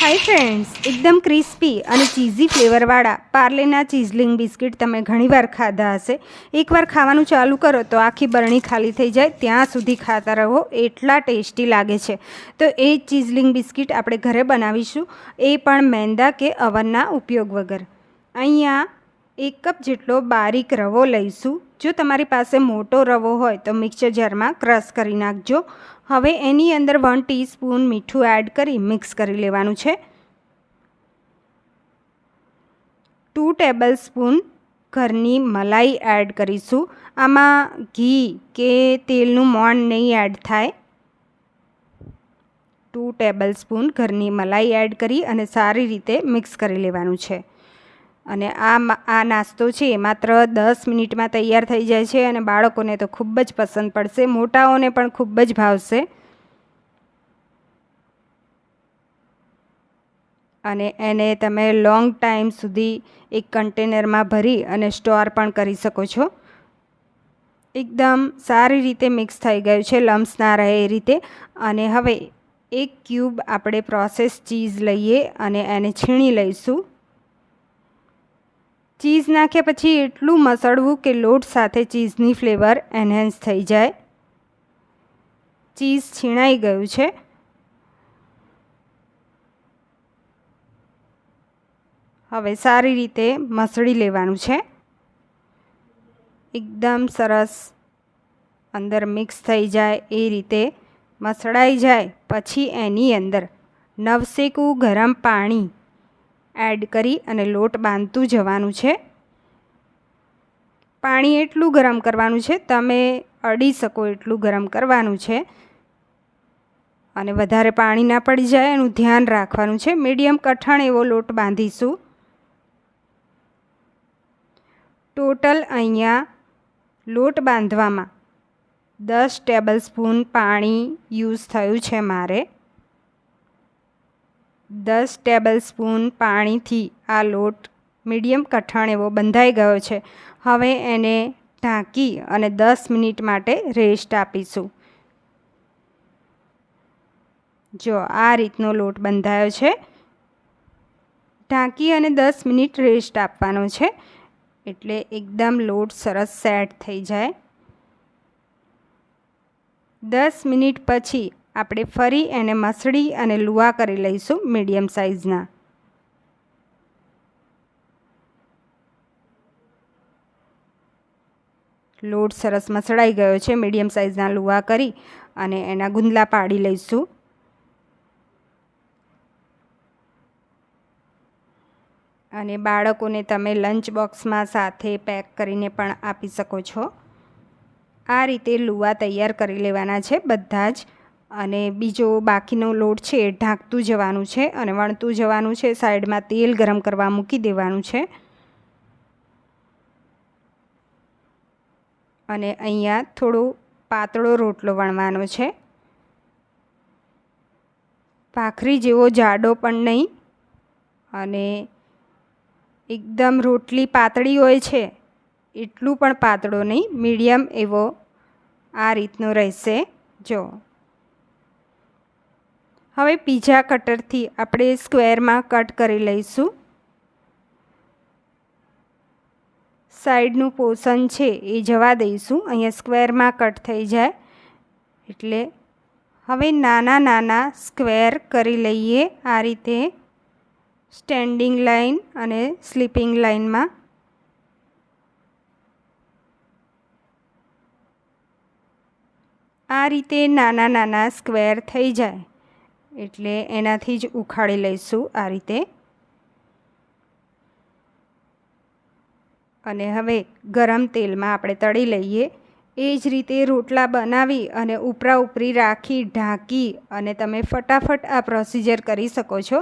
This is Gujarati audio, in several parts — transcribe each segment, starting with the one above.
हाय फ्रेंड्स, एकदम क्रिस्पी અને ચીઝી ફ્લેવરવાળા પાર્લેના ચીઝલિંગ બિસ્કિટ તમે ઘણીવાર ખાધા હશે. એકવાર ખાવાનું ચાલુ કરો તો આખી બરણી ખાલી થઈ જાય ત્યાં સુધી ખાતા રહો, એટલા ટેસ્ટી લાગે છે. તો એ ચીઝલિંગ બિસ્કિટ આપણે ઘરે બનાવીશું, એ પણ મેંદા કે અવનના ઉપયોગ વગર. અહીંયા 1 કપ જેટલો બારીક રવો લઈશું. જો તમારી પાસે મોટો રવો હોય તો મિક્સર જારમાં ક્રશ કરી નાખજો. હવે એની અંદર 1 ટીસ્પૂન મીઠું એડ કરી મિક્સ કરી લેવાનું છે. 2 ટેબલસ્પૂન ઘરની મલાઈ એડ કરીશું. આમાં ઘી કે તેલનું મોણ નહીં એડ થાય. 2 ટેબલસ્પૂન ઘરની મલાઈ એડ કરી અને સારી રીતે મિક્સ કરી લેવાનું છે. અને આ નાસ્તો છે એ માત્ર 10 મિનિટમાં તૈયાર થઈ જાય છે અને બાળકોને તો ખૂબ જ પસંદ પડશે, મોટાઓને પણ ખૂબ જ ભાવશે. અને એને તમે લોંગ ટાઈમ સુધી એક કન્ટેનરમાં ભરી અને સ્ટોર પણ કરી શકો છો. એકદમ સારી રીતે મિક્સ થઈ ગયું છે, લમ્સ ના રહે એ રીતે. અને હવે 1 ક્યુબ આપણે પ્રોસેસ ચીઝ લઈએ અને એને છીણી લઈશું. ચીઝ નાખ્યા પછી એટલું મસળવું કે લોટ સાથે ચીઝની ફ્લેવર એન્હેન્સ થઈ જાય. ચીઝ છીણાઈ ગયું છે. હવે સારી રીતે મસળી લેવાનું છે. એકદમ સરસ અંદર મિક્સ થઈ જાય એ રીતે મસળાઈ જાય પછી એની અંદર નવસેકું ગરમ પાણી એડ કરી અને લોટ બાંધતું જવાનું છે. પાણી એટલું ગરમ કરવાનું છે, તમે અડી શકો એટલું ગરમ કરવાનું છે. અને વધારે પાણી ના પડી જાય એનું ધ્યાન રાખવાનું છે. મીડિયમ કઠણ એવો લોટ બાંધીશું. ટોટલ અહીંયા લોટ બાંધવામાં 10 ટેબલસ્પૂન પાણી યુઝ થયું છે મારે. 10 ટેબલસ્પૂન પાણીથી આ લોટ મીડિયમ કઠણ એવો બંધાઈ ગયો છે. હવે એને ઢાંકી અને 10 મિનિટ માટે રેસ્ટ આપીશું. જો આ રીતનો લોટ બંધાયો છે. ઢાંકી અને 10 મિનિટ રેસ્ટ આપવાનો છે એટલે એકદમ લોટ સરસ સેટ થઈ જાય. 10 મિનિટ પછી આપણે ફરી એને મસળી અને લુવા કરી લઈશું મીડિયમ સાઇઝના. લોટ સરસ મસળાઈ ગયો છે. મીડિયમ સાઇઝના લુવા કરી અને એના ગુંદલા પાડી લઈશું. અને બાળકોને તમે લંચ બોક્સમાં સાથે પેક કરીને પણ આપી શકો છો. આ રીતે લુવા તૈયાર કરી લેવાના છે બધા જ. અને બીજો બાકીનો લોટ છે એ ઢાંકતું જવાનું છે અને વણતું જવાનું છે. સાઈડમાં તેલ ગરમ કરવા મૂકી દેવાનું છે. અને અહીંયા થોડો પાતળો રોટલો વણવાનો છે. ભાખરી જેવો જાડો પણ નહીં અને એકદમ રોટલી પાતળી હોય છે એટલું પણ પાતળો નહીં, મીડિયમ એવો આ રીતનો રહેશે. જો હવે પીઝા કટરથી આપણે સ્ક્વેરમાં કટ કરી લઈશું. સાઈડનું પોર્શન છે એ જવા દઈશું. અહીંયા સ્ક્વેરમાં કટ થઈ જાય એટલે હવે નાના નાના સ્ક્વેર કરી લઈએ આ રીતે સ્ટેન્ડિંગ લાઈન અને સ્લીપિંગ લાઈનમાં. આ રીતે નાના નાના સ્ક્વેર થઈ જાય એટલે એનાથી જ ઉખાડી લઈશું આ રીતે. અને હવે ગરમ તેલમાં આપણે તળી લઈએ. એ જ રીતે રોટલા બનાવી અને ઉપરા ઉપરી રાખી ઢાંકી અને તમે ફટાફટ આ પ્રોસિજર કરી શકો છો.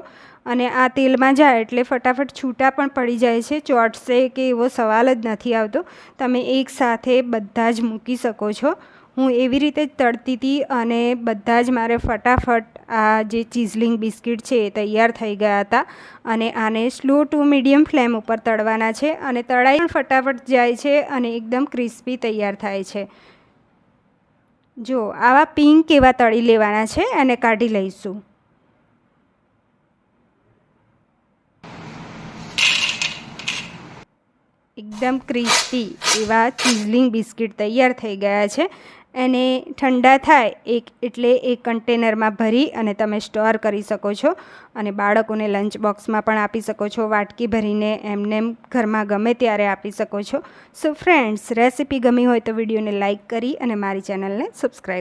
અને આ તેલમાં જાય એટલે ફટાફટ છૂટા પણ પડી જાય છે, ચોટશે કે એવો સવાલ જ નથી આવતો. તમે એકસાથે બધા જ મૂકી શકો છો. હું એવી રીતે જ તળતી હતી અને બધા જ મારે ફટાફટ આ જે ચીઝલિંગ બિસ્કિટ છે એ તૈયાર થઈ ગયા હતા. અને આને સ્લો ટુ મીડિયમ ફ્લેમ ઉપર તળવાના છે અને તળાઈ પણ ફટાફટ જાય છે અને એકદમ ક્રિસ્પી તૈયાર થાય છે. જો આવા પિંક એવા તળી લેવાના છે અને કાઢી લઈશું. એકદમ ક્રિસ્પી એવા ચીઝલિંગ બિસ્કિટ તૈયાર થઈ ગયા છે. એને ઠંડા થાય એટલે એક કન્ટેનરમાં ભરી અને તમે સ્ટોર કરી શકો છો અને બાળકોને લંચ બોક્સમાં પણ આપી શકો છો. વાટકી ભરીને એમનેમ ઘરમાં ગમે ત્યારે આપી શકો છો. સો ફ્રેન્ડ્સ, રેસિપી ગમી હોય તો વિડીયોને લાઇક કરી અને મારી ચેનલને સબસ્ક્રાઈબ